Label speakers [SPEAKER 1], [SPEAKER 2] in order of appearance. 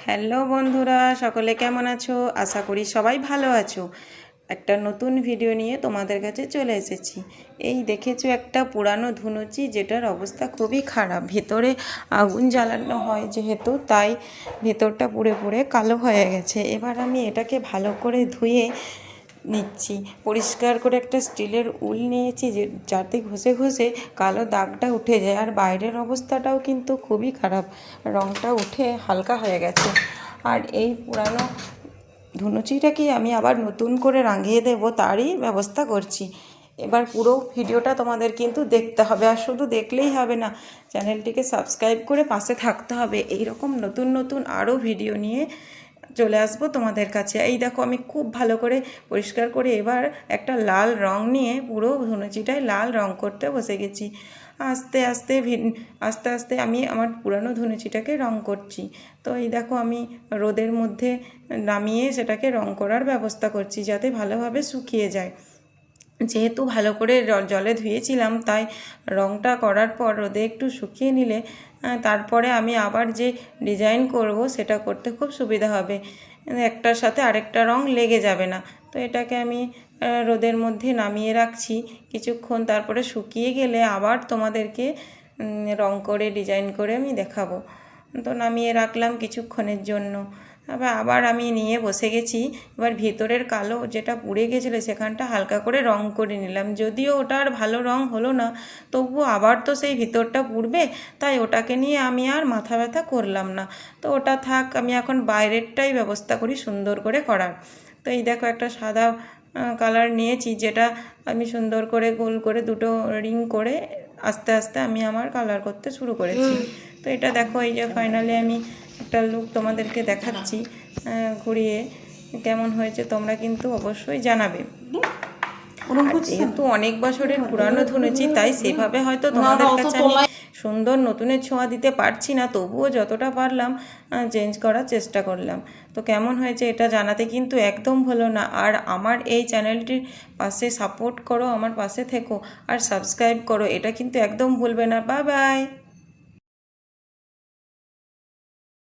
[SPEAKER 1] Hello বন্ধুরা, সকলে কেমন আছো? আশা করি সবাই ভালো আছো। একটা নতুন ভিডিও নিয়ে তোমাদের কাছে চলে এসেছি। এই দেখেছো একটা পুরানো ধুনুচি, যেটার অবস্থা খুবই খারাপ। ভেতরে আগুন জ্বালানো হয় যেহেতু, তাই ভেতরটা পুড়ে পুড়ে কালো হয়ে গেছে। এবার আমি এটাকে ভালো করে ধুয়ে নিচ্ছি। পরিষ্কার করে একটা স্টিলের উল নিয়েছি, যাতে ঘষে ঘষে কালো দাগটা উঠে যায়। আর বাইরের অবস্থাটাও কিন্তু খুবই খারাপ, রঙটা উঠে হালকা হয়ে গেছে। আর এই পুরানো ধুনুচিটাকে আমি আবার নতুন করে রাঙিয়ে দেব, তারই ব্যবস্থা করছি। এবার পুরো ভিডিওটা তোমাদের কিন্তু দেখতে হবে, আর শুধু দেখলেই হবে না, চ্যানেলটিকে সাবস্ক্রাইব করে পাশে থাকতে হবে। এই রকম নতুন নতুন আরও ভিডিও নিয়ে চলে আসবো তোমাদের কাছে। এই দেখো, আমি খুব ভালো করে পরিষ্কার করে এবার একটা লাল রং নিয়ে পুরো ধুনুচিটায় লাল রং করতে বসে গেছি। আস্তে আস্তে আস্তে আস্তে আমি আমার পুরানো ধুনুচিটাকে রং করছি। তো এই দেখো, আমি রোদের মধ্যে নামিয়ে সেটাকে রং করার ব্যবস্থা করছি, যাতে ভালোভাবে শুকিয়ে যায়। যেহেতু ভালো করে জলে ধুয়েছিলাম, তাই রঙটা করার পর রোদে একটু শুকিয়ে নিলে তারপরে আমি আবার যে ডিজাইন করব সেটা করতে খুব সুবিধা হবে, একটার সাথে আরেকটা রং লেগে যাবে না। তো এটাকে আমি রোদের মধ্যে নামিয়ে রাখছি কিছুক্ষণ, তারপরে শুকিয়ে গেলে আবার তোমাদেরকে রং করে ডিজাইন করে আমি দেখাবো। তো নামিয়ে রাখলাম কিছুক্ষণের জন্য। আবার আমি নিয়ে বসে গেছি। এবার ভেতরের কালো যেটা পুড়ে গেছিলো সেখানটা হালকা করে রং করে নিলাম। যদিও ওটা আর ভালো রং হলো না, তবুও আবার তো সেই ভিতরটা পুড়বে, তাই ওটাকে নিয়ে আমি আর মাথা ব্যথা করলাম না। তো ওটা থাক, আমি এখন বাইরেরটাই ব্যবস্থা করি সুন্দর করে করার। তো এই দেখো, একটা সাদা কালার নিয়েছি, যেটা আমি সুন্দর করে গোল করে দুটো রিং করে আস্তে আস্তে আমি আমার কালার করতে শুরু করেছি। তো এটা দেখো, এই যে ফাইনালি আমি একটা লুক তোমাদেরকে দেখাচ্ছি ঘুরিয়ে। কেমন হয়েছে তোমরা কিন্তু অবশ্যই জানাবে। যেহেতু অনেক বছরের পুরানো ধুনুচি, তাই সেভাবে হয়তো তোমাদের কাছে আমি সুন্দর নতুনের ছোঁয়া দিতে পারছি না, তবুও যতটা পারলাম চেঞ্জ করার চেষ্টা করলাম। তো কেমন হয়েছে এটা জানাতে কিন্তু একদম ভুলো না। আর আমার এই চ্যানেলটির পাশে সাপোর্ট করো, আমার পাশে থেকো, আর সাবস্ক্রাইব করো, এটা কিন্তু একদম ভুলবে না। Bye bye.